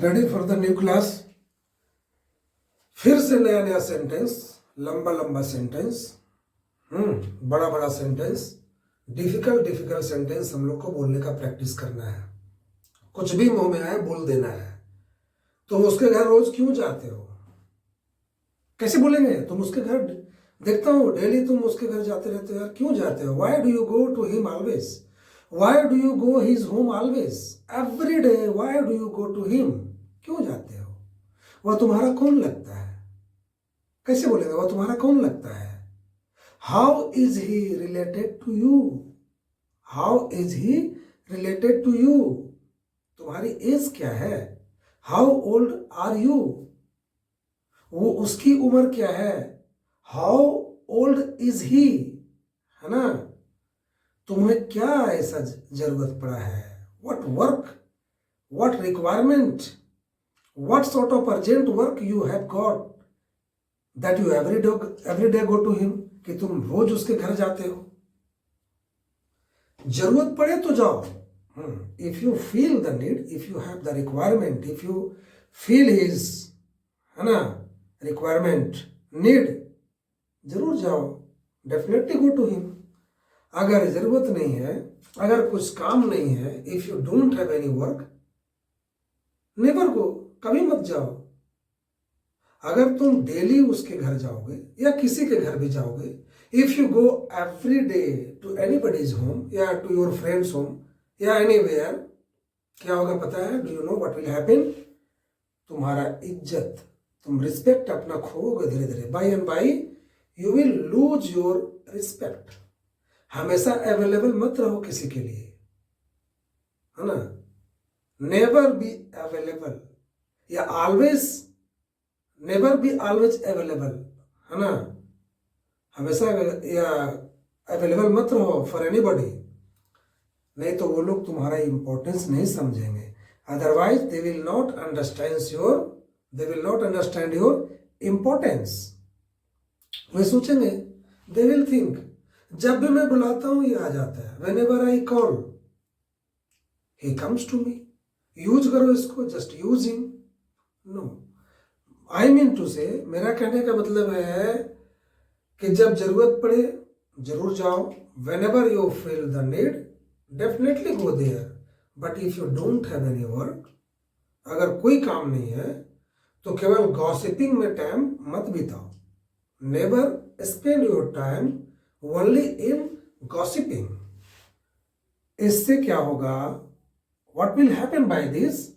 Ready for the new class. फिर से नया नया सेंटेंस, लंबा लंबा सेंटेंस, बड़ा बड़ा सेंटेंस, डिफिकल्ट सेंटेंस हम लोग को बोलने का प्रैक्टिस करना है। कुछ भी मुंह में आए बोल देना है। तुम उसके घर रोज क्यों जाते हो? कैसे बोलेंगे? तुम उसके घर, देखता हूँ डेली तुम उसके घर जाते रहते हो यार, क्यों जाते हो? Why do you go to him always? Why do you go his home always? Every day why do you go to him? क्यों जाते हो? वह तुम्हारा कौन लगता है? कैसे बोलेंगे? वह तुम्हारा कौन लगता है? How is he related to you? How is he related to you? तुम्हारी एज क्या है? How old are you? वो उसकी उम्र क्या है? How old is he? है ना? तुम्हें क्या ऐसा जरूरत पड़ा है? What work, what requirement, what sort of urgent work you have got that you every day go to him, कि तुम रोज उसके घर जाते हो। जरूरत पड़े तो जाओ। If you feel the need, if you have the requirement, if you feel his, है ना, रिक्वायरमेंट, नीड, जरूर जाओ। Definitely go to him. अगर जरूरत नहीं है, अगर कुछ काम नहीं है, if you don't have any work, never go, कभी मत जाओ। अगर तुम डेली उसके घर जाओगे या किसी के घर भी जाओगे, if you go every day to anybody's home या टू योर फ्रेंड्स होम या एनीवेयर, क्या होगा पता है? Do you know what will happen? तुम्हारा इज्जत, तुम रिस्पेक्ट अपना खोओगे धीरे धीरे। By and by you will lose your respect. हमेशा अवेलेबल मत रहो किसी के लिए, है ना? नेवर बी अवेलेबल, या always, never be always available, है ना? हमेशा या अवेलेबल मत रहो फॉर एनीबॉडी, नहीं तो वो लोग तुम्हारा इंपॉर्टेंस नहीं समझेंगे। Otherwise they will not understand your importance. वे सोचेंगे, दे विल थिंक, जब भी मैं बुलाता हूं ये आ जाता है। Whenever I call he comes to me. Use करो इसको, just use him. No, I mean to say, मेरा कहने का मतलब है कि जब जरूरत पड़े जरूर जाओ। Whenever you feel the need, definitely go there. But if you don't have any work, अगर कोई काम नहीं है तो केवल गॉसिपिंग में टाइम मत बिताओ। Never spend your time only in gossiping. इससे क्या होगा? What will happen by this?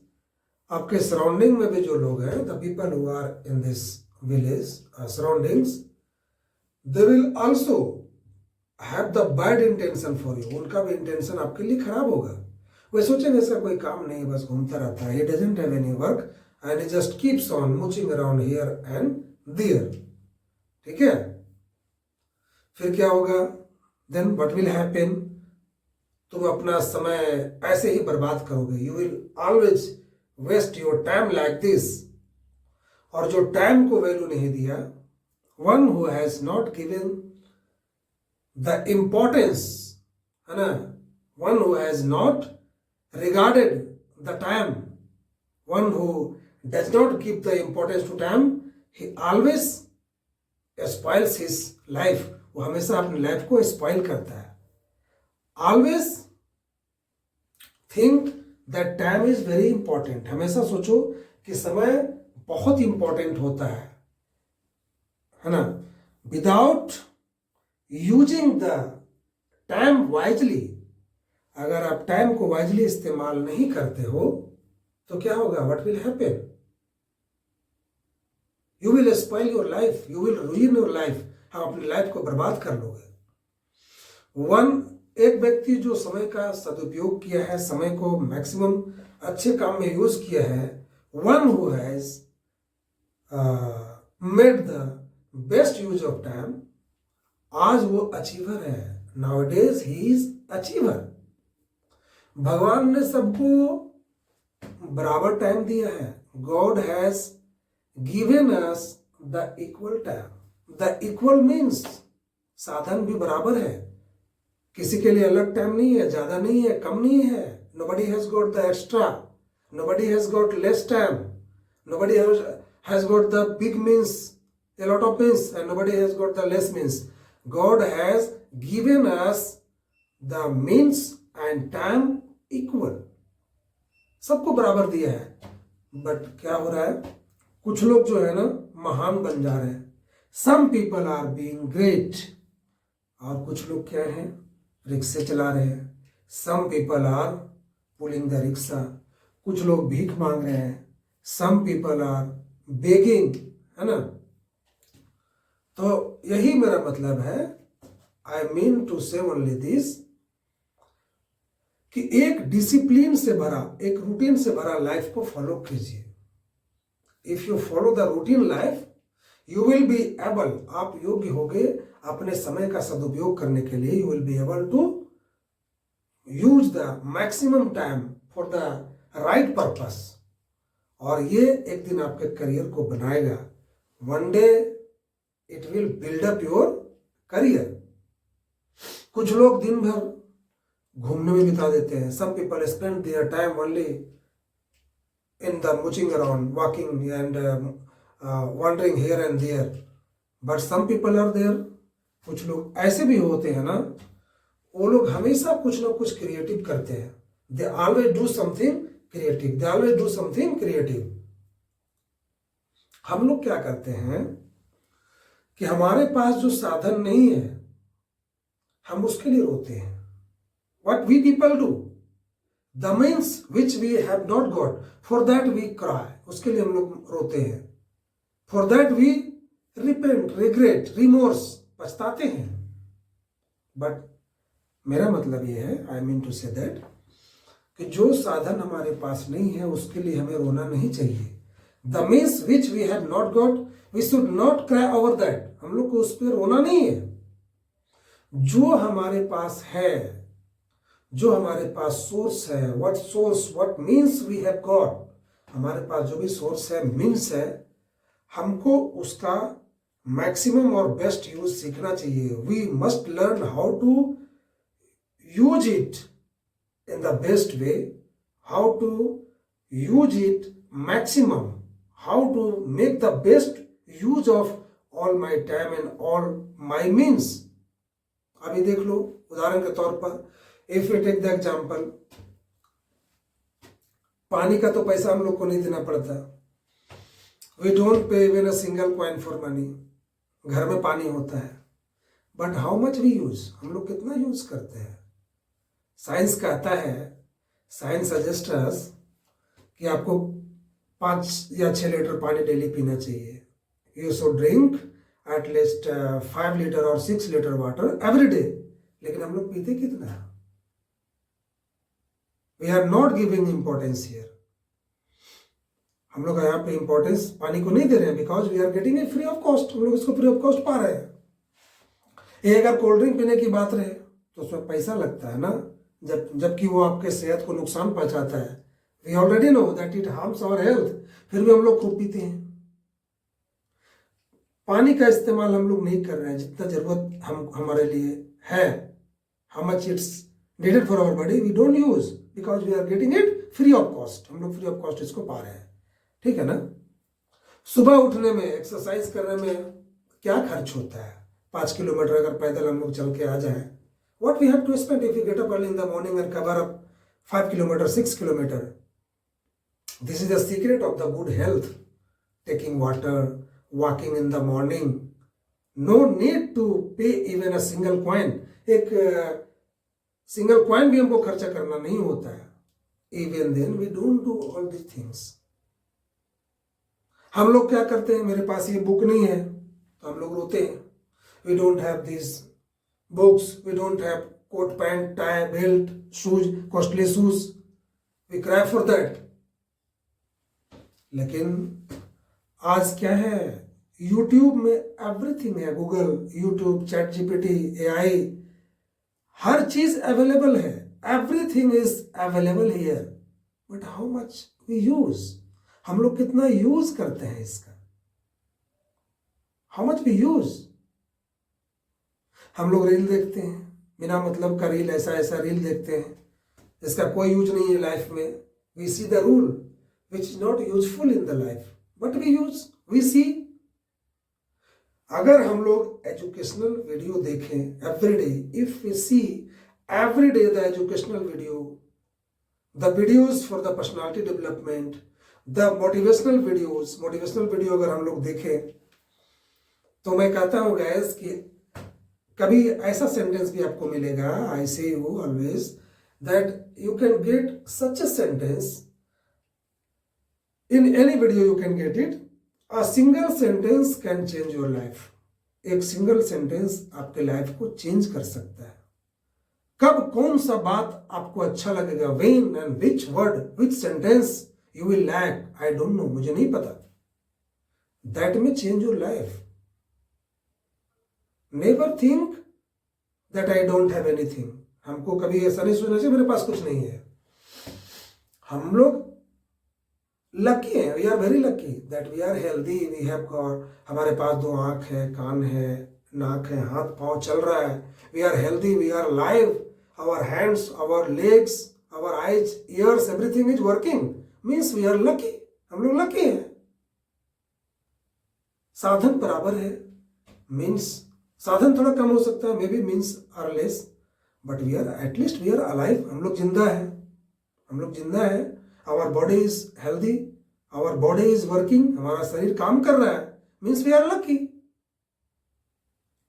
आपके सराउंडिंग में भी जो लोग हैं, the people who are in this village surroundings, they will also have the bad intention for you. उनका भी इंटेंशन आपके लिए खराब होगा। वे सोचेंगे इसका कोई काम नहीं, बस घूमता रहता है, he doesn't have any work and he just keeps on mooching around here and there। ठीक है? फिर क्या होगा? then what will happen? तुम अपना समय ऐसे ही बर्बाद करोगे। you will always waste your time like this। और जो टाइम को वैल्यू नहीं दिया, one who has not given the importance, है ना, one who has not regarded the time, one who does not give the importance to time, he always spoils his life। वो हमेशा अपनी लाइफ को spoil करता है। Always think that time is very important. हमेशा सोचो कि समय बहुत इंपॉर्टेंट होता है ना? Without using the time wisely, अगर आप टाइम को वाइजली इस्तेमाल नहीं करते हो तो क्या होगा? What will happen? You will spoil your life, you will रूइन your life. आप अपनी लाइफ को बर्बाद कर लोगे। एक व्यक्ति जो समय का सदुपयोग किया है, समय को मैक्सिमम अच्छे काम में यूज किया है, one who has made the best use of time, आज वो अचीवर है। Nowadays he is achiever. भगवान ने सबको बराबर टाइम दिया है। God has given us the equal time. The equal means साधन भी बराबर है, किसी के लिए अलग टाइम नहीं है, ज्यादा नहीं है, कम नहीं है। Nobody has got the extra. Nobody has got less time. Nobody has got the big means, a lot of means, and nobody has got the less means. God has given us the means and time equal. सबको बराबर दिया है. But क्या हो रहा है, कुछ लोग जो है ना महान बन जा रहे हैं. Some people are being great. और कुछ लोग क्या हैं, रिक्शे चला रहे हैं. Some people are pulling the rickshaw. कुछ लोग भीख मांग रहे हैं. सम पीपल आर बेगिंग, है ना. तो यही मेरा मतलब है. आई मीन टू से ओनली दिस कि एक डिसिप्लिन से भरा, एक रूटीन से भरा लाइफ को फॉलो कीजिए. If you follow the routine life you will be able, आप योग्य होंगे अपने समय का सदुपयोग करने के लिए. You will be able to use the maximum time for the right purpose. और ये एक दिन आपके करियर को बनाएगा. One day it will build up your career. कुछ लोग दिन भर घूमने में बिता देते हैं. Some people spend their time only in the mooching around, walking and wandering here and there. But some people are there, कुछ लोग ऐसे भी होते हैं ना, वो लोग हमेशा कुछ ना कुछ क्रिएटिव करते हैं. They always do something creative, they always do something creative. हम लोग क्या करते हैं कि हमारे पास जो साधन नहीं है हम उसके लिए रोते हैं. What we people do, the means which we have not got, for that we cry. उसके लिए हम लोग रोते हैं. For that we repent, regret, remorse, पछताते हैं. But मेरा मतलब ये है, I mean to say that, कि जो साधन हमारे पास नहीं है उसके लिए हमें रोना नहीं चाहिए. The means which we have not got, we should not cry over that. हम लोग को उस पर रोना नहीं है. जो हमारे पास है, जो हमारे पास सोर्स है, what source, what means we have got, हमारे पास जो भी सोर्स है, मीन्स है, हमको उसका मैक्सिमम और बेस्ट यूज सीखना चाहिए. We must learn how to use it in the best way, how to use it maximum, how to make the best use of all my time and all my means. अभी देख लो उदाहरण के तौर पर, if you take the example, पानी का तो पैसा हम लोग को नहीं देना पड़ता. We don't pay even a single coin for money. घर में पानी होता है. But how much we use, हम लोग कितना यूज करते हैं. साइंस कहता है, साइंस सजेस्ट अस कि आपको 5 या 6 लीटर पानी डेली पीना चाहिए. You should drink at least 5 litre और 6 लीटर वाटर एवरी डे. लेकिन हम लोग पीते कितना है. We are not giving importance here. हम लोग यहाँ पे इंपॉर्टेंस पानी को नहीं दे रहे हैं, because we are getting it free of cost. हम लोग इसको फ्री ऑफ कॉस्ट पा रहे हैं. ये अगर कोल्ड ड्रिंक पीने की बात रहे तो उसमें पैसा लगता है ना, जबकि वो आपके सेहत को नुकसान पहुंचाता है. We already know that it harms our health, फिर भी हम लोग खूब पीते हैं. पानी का इस्तेमाल हम लोग नहीं कर रहे हैं जितना जरूरत हमारे लिए है. How much it's needed for our body we don't use, because we are getting it free of cost. हम लोग फ्री ऑफ कॉस्ट इसको पा रहे हैं. ठीक है ना. सुबह उठने में, एक्सरसाइज करने में क्या खर्च होता है. 5 किलोमीटर अगर पैदल हम लोग चल के आ जाए, what we have to spend if you get up early in the morning and cover up 5 kilometre, 6 kilometre. This is the secret of the good health. Taking water, walking in the morning. No need to pay even a single coin. एक single coin भी हमको खर्चा करना नहीं होता है. Even then we don't do all these things. हम लोग क्या करते हैं, मेरे पास ये बुक नहीं है तो हम लोग रोते हैं. We don't have this books, we don't have coat pants tie belt shoes, costly shoes. We cry for that. लेकिन आज क्या है, यूट्यूब में एवरीथिंग है. Google, YouTube, chat GPT, AI, हर चीज अवेलेबल है. Everything is available here. But how much we use, हम लोग कितना यूज करते हैं इसका. How much we use. हम लोग रील देखते हैं, बिना मतलब का रील, ऐसा ऐसा रील देखते हैं जिसका कोई यूज नहीं है लाइफ में, we see the rule which is not useful in the life, but we see. अगर हम लोग एजुकेशनल वीडियो देखें every day, if we see every day the educational video, the videos for the personality development, the motivational video अगर हम लोग देखें, तो मैं कहता हूं गाइस कि कभी ऐसा सेंटेंस भी आपको मिलेगा, आई से you always that you can get such a sentence in any video, you can get it. A single sentence can change your life. एक सिंगल सेंटेंस आपके लाइफ को चेंज कर सकता है. कब कौन सा बात आपको अच्छा लगेगा, when and which word, which sentence you will like, I don't know, मुझे नहीं पता. That may change your life. Never think that I don't have anything. हमको कभी ऐसा नहीं सोचना चाहिए मेरे पास कुछ नहीं है. हम लोग लकी है, we are very lucky that we are healthy, we have got, हमारे पास 2 आंख है, कान है, नाक है, हाथ पांव चल रहा है. We are healthy, we are live, our hands, our legs, our eyes, ears, everything is working, means we are lucky. हम लोग लकी हैं. साधन बराबर है, मीन्स साधन थोड़ा कम हो सकता है, maybe means are less, but we are at least we are alive. हम लोग जिंदा है, हम लोग जिंदा है. Our body is healthy, our body is working, हमारा शरीर काम कर रहा है, means we are lucky.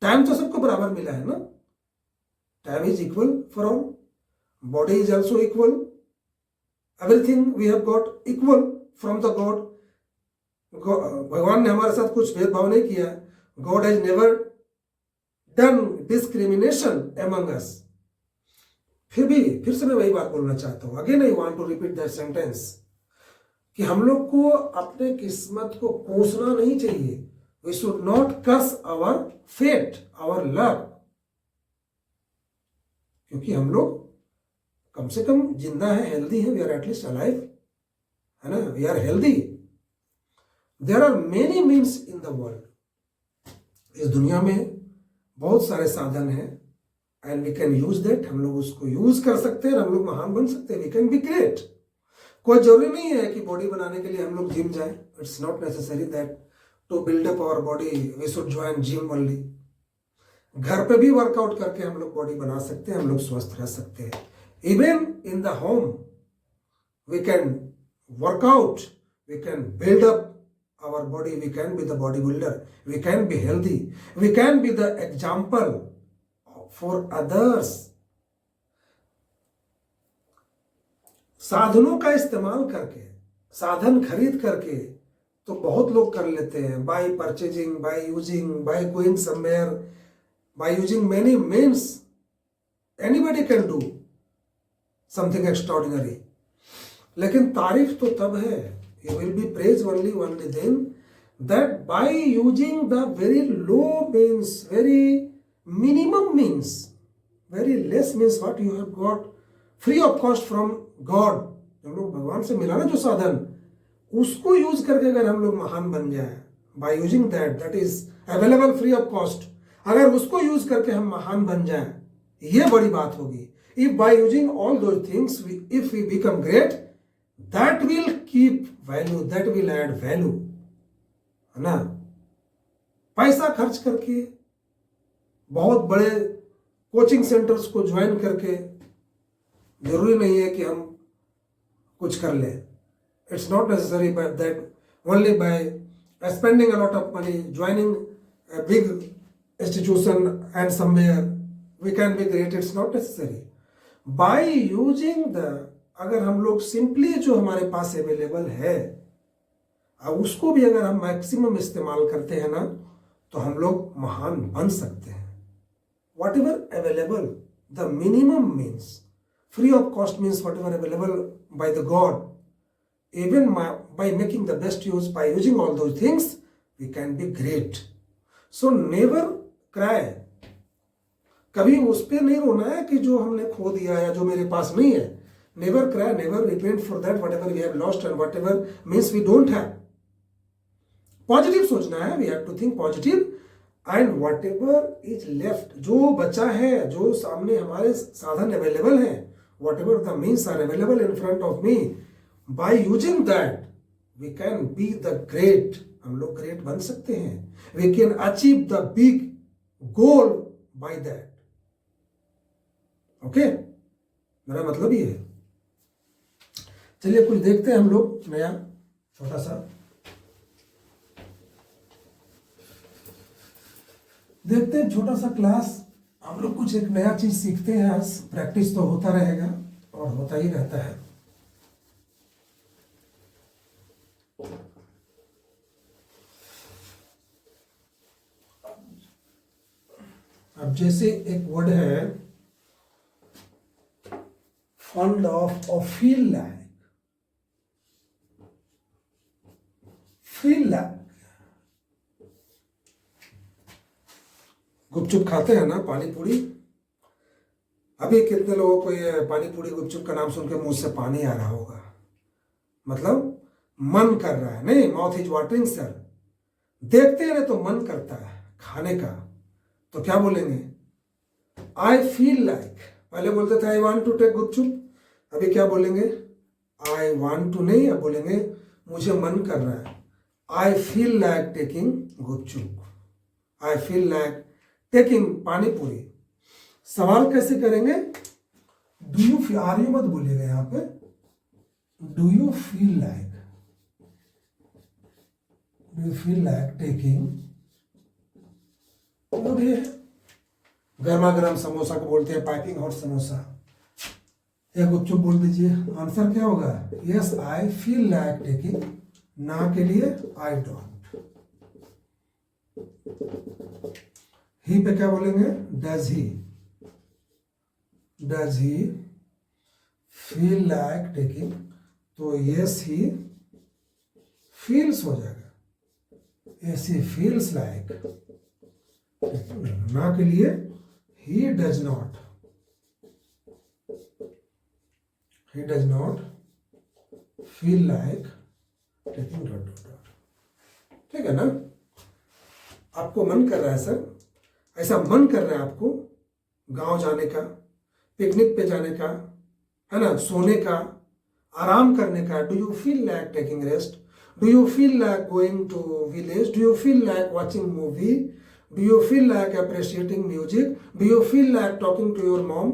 Time तो सबको बराबर मिला है ना. Time is equal for all, body is also equal, everything we have got equal from the god. भगवान ने हमारे साथ कुछ भेदभाव नहीं किया. God has never done discrimination among us. फिर से मैं वही बात बोलना चाहता हूं, again I want to repeat that sentence, कि हम लोग को अपने किस्मत को कोसना नहीं चाहिए. We should not curse our fate, our luck, क्योंकि हम लोग कम से कम जिंदा है, हेल्दी है, वी आर एटलीस्ट अलाइव, है ना, we are healthy. There are many means in the world. इस दुनिया में बहुत सारे साधन हैं, and we can use that. हम लोग उसको यूज कर सकते हैं, हम लोग महान बन सकते हैं. We can be great. कोई जरूरी नहीं है कि बॉडी बनाने के लिए हम लोग जिम जाएं. It's not necessary that to build up our body we should join gym only. घर पे भी वर्कआउट करके हम लोग बॉडी बना सकते हैं, हम लोग स्वस्थ रह सकते हैं. Even in the home we can workout, we can build up our body, we can be the bodybuilder, we can be healthy, we can be the example for others. साधनों का इस्तेमाल करके, साधन खरीद करके तो बहुत लोग कर लेते हैं. Bye purchasing, by using, by going somewhere, by using many means, anybody can do something extraordinary. लेकिन तारीफ तो तब है, you will be praised only then, that by using the very low means, very minimum means, very less means what you have got free of cost from God. हम लोग भगवान से मिला ना जो साधन, उसको यूज करके अगर हम लोग महान बन जाए, by using that is available free of cost, अगर उसको यूज करके हम महान बन जाए, ये बड़ी बात होगी. If by using all those things, if we become great, that will keep value, that will add value, है ना. पैसा खर्च करके, बहुत बड़े कोचिंग सेंटर्स को ज्वाइन करके जरूरी नहीं है कि हम कुछ कर लें. It's not necessary by that only by spending a lot of money joining a big institution and somewhere we can be great. It's not necessary. By using the, अगर हम लोग सिंपली जो हमारे पास अवेलेबल है उसको भी अगर हम मैक्सिमम इस्तेमाल करते हैं ना, तो हम लोग महान बन सकते हैं. What ever available, the minimum means, free of cost means what ever available by the God, even by making the best use, by using all those things, we can be great. So never cry. कभी उस पर नहीं रोना है कि जो हमने खो दिया या जो मेरे पास नहीं है. Never cry, never repent for that whatever we have lost and whatever means we don't have. Positive सोचना है, we have to think positive, and whatever is left, जो बचा है, जो सामने हमारे साधन अवेलेबल है, whatever the means are available in front of me, by using that we can be the great, हम लोग ग्रेट बन सकते हैं, we can achieve the big goal by that. Okay, मेरा मतलब ये है। चलिए कुछ देखते हैं हम लोग नया छोटा सा, देखते हैं छोटा सा क्लास, हम लोग कुछ एक नया चीज सीखते हैं आज। प्रैक्टिस तो होता रहेगा और होता ही रहता है। अब जैसे एक वर्ड है फंड ऑफ और फील लाइक, फील लाइक, गुपचुप खाते हैं ना, पानी पूरी। अभी कितने लोगों को ये पानी पूरी गुपचुप का नाम सुन के मुंह से पानी आ रहा होगा, मतलब मन कर रहा है, नहीं, माउथ इज वाटरिंग सर। देखते हैं तो मन करता है खाने का, तो क्या बोलेंगे, आई फील लाइक। पहले बोलते थे आई वांट टू टेक गुपचुप, अभी क्या बोलेंगे, आई वांट टू नहीं, अब बोलेंगे मुझे मन कर रहा है, I feel like taking gupchup, I feel like taking pani puri. सवाल कैसे करेंगे, do you feel, are you मत बोलिएगा यहां पे, do you feel like, do you feel like taking, गर्मा गर्म समोसा को बोलते हैं पाइपिंग हॉट समोसा, या गुपचुप बोल दीजिए। आंसर क्या होगा, yes I feel like taking, ना के लिए आई डोंट। ही पे क्या बोलेंगे, does he, does he feel like taking, तो यस ही फील्स हो जाएगा, यस ही फील्स लाइक, ना के लिए he does not, he does not feel like taking dot dot dot। ठीक है ना, आपको मन कर रहा है सर, ऐसा मन कर रहा है आपको गांव जाने का, पिकनिक पे जाने का, है ना, सोने का, आराम करने का, do you feel like taking rest, do you feel like going to village, do you feel like watching movie, do you feel like appreciating music, do you feel like talking to your mom,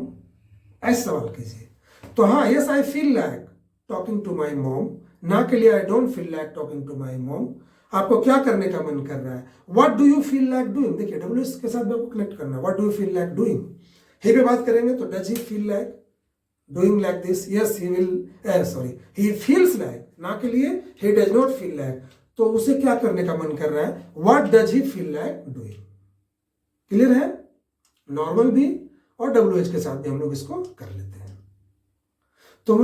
ऐसे सवाल कीजिए। तो हाँ, yes I feel like talking to my mom, ना के लिए I don't feel like talking to my mom. आपको क्या करने का मन कर रहा है, what do you feel like doing, देखिए डब्ल्यू के साथ आपको कनेक्ट करना है, what do you feel like doing. He पे बात करेंगे तो does he feel like doing like this, yes he will, sorry he feels like, ना के लिए he does not feel like, तो उसे क्या करने का मन कर रहा है, what does he feel like doing. Clear है, नॉर्मल भी और डब्ल्यू के साथ भी हम लोग इसको कर लेते हैं। तो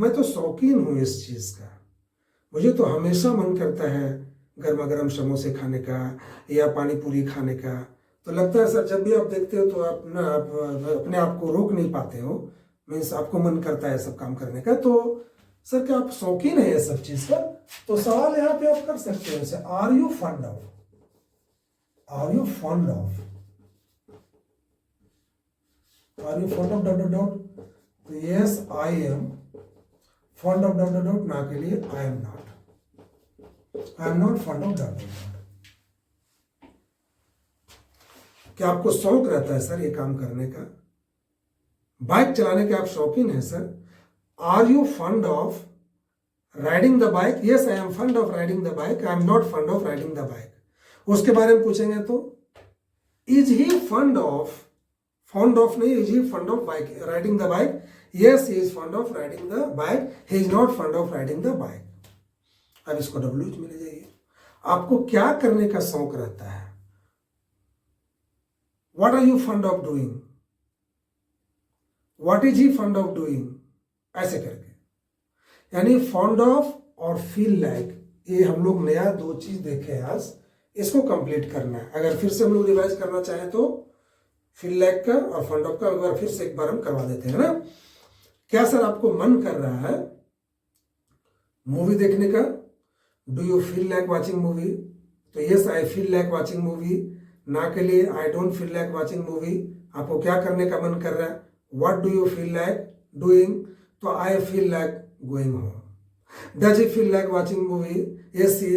मैं तो शौकीन हूं इस चीज का, मुझे तो हमेशा मन करता है गर्मा गर्म समोसे खाने का या पानी पूरी खाने का। तो लगता है सर जब भी आप देखते हो तो आप अपने आप को रोक नहीं पाते हो, मीन्स आपको मन करता है सब काम करने का। तो सर क्या आप शौकीन है ये सब चीज का, तो सवाल यहाँ पे आप कर सकते हो, जैसे are you fond of, are you fond of, are you fond of dot dot dot, तो yes I am fond of dot dot dot, ना के लिए I am not, I am not fond of dot dot dot. क्या आपको शौक रहता है sir ये काम करने का, बाइक चलाने के आप शौकीन हैं sir, are you fond of riding the bike, yes I am fond of riding the bike, I am not fond of riding the bike. उसके बारे में पूछेंगे तो is he fond of, fond of नहीं, is he fond of bike riding the bike, yes he is fond of riding the bike, he is not fond of riding the bike. अब इसको W में ले जाइए, आपको क्या करने का शौक रहता है, what are you fond of doing, what is he fond of doing, ऐसे करके। यानी फंड ऑफ और फील लाइक, ये हम लोग नया दो चीज देखे आज, इसको कंप्लीट करना है। अगर फिर से हम लोग रिवाइज करना चाहें तो फील लाइक का और फंड ऑफ का एक बार फिर से एक बार हम करवा देते हैं ना। क्या सर आपको मन कर रहा है मूवी देखने का, do you feel like watching movie, तो yes I feel like watching movie, ना के लिए I don't feel like watching movie. आपको क्या करने का मन कर रहा है, what do you feel like doing, तो I feel like going home. Does he feel like watching movie? Yes, he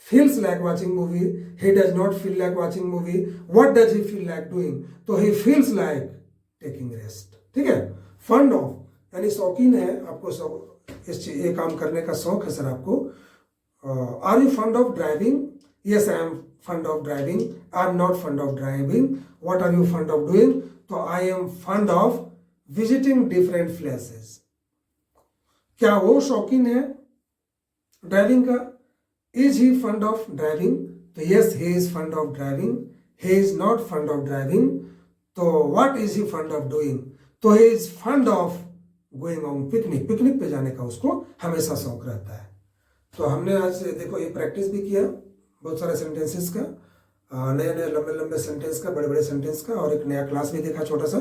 feels like watching movie. He does not feel like watching movie. What does he feel like doing? तो he feels like taking rest. ठीक है? Fond of यानी शौकीन है, आपको इस ये काम करने का शौक है सर आपको. Are you fond of driving? Yes, I am fond of driving. I am not fond of driving. What are you fond of doing? तो I am fond of visiting different places. क्या वो शौकीन है driving का? Is he fond of driving? तो yes, he is fond of driving. He is not fond of driving. तो what is he fond of doing? तो he is fond of going on picnic. Picnic पे जाने का उसको हमेशा शौक रहता है. तो हमने आज देखो ये प्रैक्टिस भी किया बहुत सारे सेंटेंसेस का, नए नए लंबे लंबे सेंटेंस का, बड़े बड़े सेंटेंस का, और एक नया क्लास भी देखा छोटा सा.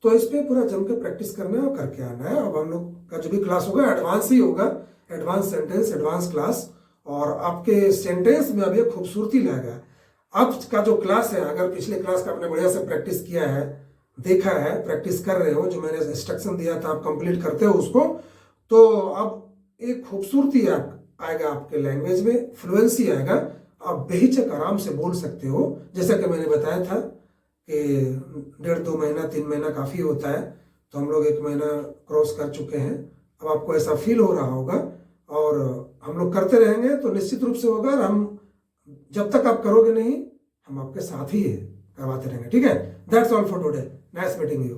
तो इस पे पूरा जम के प्रैक्टिस करना है और करके आना है. अब हम लोग का जो भी क्लास होगा एडवांस ही होगा, एडवांस सेंटेंस, एडवांस क्लास. और आपके सेंटेंस में अभी खूबसूरती लाएगा. अब का जो क्लास है, अगर पिछले क्लास का आपने बढ़िया से प्रैक्टिस किया है, देखा है, प्रैक्टिस कर रहे हो, जो मैंने इंस्ट्रक्शन दिया था आप कंप्लीट करते हो उसको, तो अब एक खूबसूरती आएगा आपके लैंग्वेज में, फ्लुएंसी आएगा. आप बेहिचक आराम से बोल सकते हो. जैसा कि मैंने बताया था कि 1.5-2 महीना 3 महीना काफ़ी होता है, तो हम लोग 1 महीना क्रॉस कर चुके हैं. अब आपको ऐसा फील हो रहा होगा, और हम लोग करते रहेंगे तो निश्चित रूप से होगा. और हम जब तक आप करोगे नहीं, हम आपके साथ ही करवाते रहेंगे. ठीक है? That's all for today. Nice meeting you.